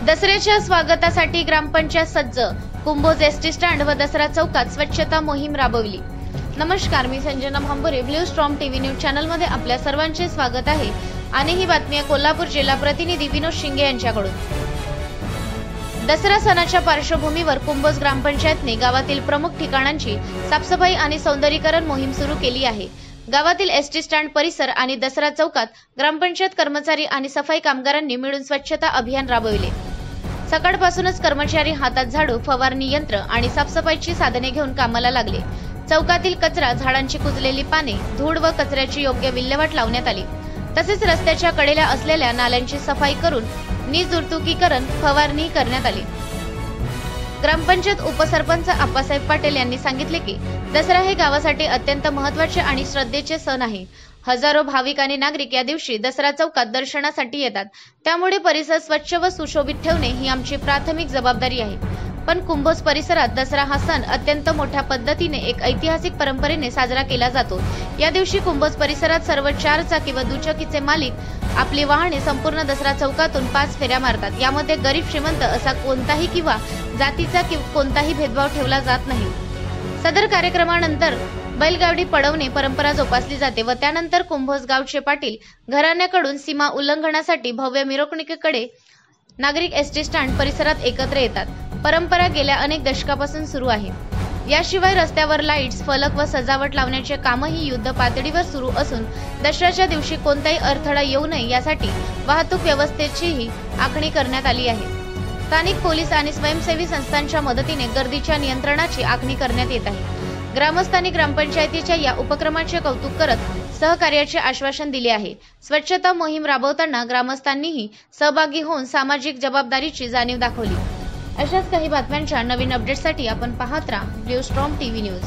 दसऱ्याच्या स्वागतासाठी ग्रामपंचायत सज्ज, कुंभोज एसटी स्टँड व दसरा चौकात स्वच्छता मोहीम राबवली। नमस्कार, मी Sanjana Bhambure, blue storm TV news channel मध्ये आपल्या सर्वांचे स्वागत आहे आणि ही बातमी आहे कोल्हापूर जिल्हा प्रतिनिधी विनोद शिंगे यांच्याकडून। दसरा सणाच्या पार्श्वभूमीवर कुंभोज ग्रामपंचायतने गावातील प्रमुख ठिकाणांची साफसफाई आणि सौंदर्यीकरण मोहीम सुरू केली आहे। गावातील एसटी स्टँड परिसर आणि दसरा चौकात ग्रामपंचायत कर्मचारी आणि सफाई कामगारांनी मिळून स्वच्छता अभियान राबविले। सकाळपासूनच कर्मचारी हातात झाडू, फवारणी यंत्र आणि साफसफाईची साधने घेऊन कामाला लागले। चौकातील कचरा, झाडांची कुजलेली पाने, धूळ व कचऱ्याची योग्य विल्हेवाट लावण्यात आली। तसेच रस्त्याच्या कडेला असलेल्या नाल्यांची सफाई करून निजुर्तुकीकरण फवारणी करण्यात आली। ग्रामपंचायत उपसरपंच आप्पासाहेब पाटील यांनी सांगितले की दसरा हे गावासाठी अत्यंत महत्त्वाचे आणि श्रद्धेचे सण आहे। हजारो भाविक आणि नागरिक या दिवशी दसरा चौकात दर्शनासाठी येतात, त्यामुळे परिसर स्वच्छ व सुशोभित ठेवणे ही आमची प्राथमिक जबाबदारी आहे। पण कुंभोज परिसरात दसरा हा सण अत्यंत मोठ्या पद्धतीने एक ऐतिहासिक परंपरेने साजरा केला जातो। या दिवशी कुंभोज परिसरात सर्व 4 चाकी व दुचाकीचे मालिक आपली वाहने संपूर्ण दसरा चौकातून 5 फेऱ्या मारतात। यामध्ये गरीब श्रीमंत असा कोणताही किंवा जातीचा कोणताही भेदभाव ठेवला जात नाही। सदर कार्यक्रमानंतर बैलगाडी पळवणे परंपरा जोपासली जाते व त्यानंतर कुंभोज गावचे पाटील घराण्याकडून सीमा उल्लंघनासाठी भव्य मिरवणुकीकडे नागरिक एसटी स्टँड परिसरात एकत्र येतात। परंपरा गेल्या अनेक दशकापासून सुरू आहे। याशिवाय रस्त्यावर लाईट्स, फलक व सजावट लावण्याचे कामही युद्ध पातळीवर सुरू असून दसऱ्याच्या दिवशी कोणताही अडथळा येऊ नये यासाठी वाहतूक व्यवस्थेचीही आखणी करण्यात आली आहे। स्थानिक पोलीस आणि स्वयंसेवी संस्थांच्या मदतीने गर्दीच्या नियंत्रणाची आखणी करण्यात येत आहे। ग्रामस्थांनी ग्रामपंचायतीच्या या उपक्रमाचे कौतुक करत सहकार्याचे आश्वासन दिले आहे। स्वच्छता मोहीम राबवताना ग्रामस्थांनीही सहभागी होऊन सामाजिक जबाबदारीची जाणीव दाखवली। अशाच काही बातम्यांच्या नवीन अपडेट्ससाठी आपण पाहत राहा ब्लू स्टॉर्म टीव्ही न्यूज।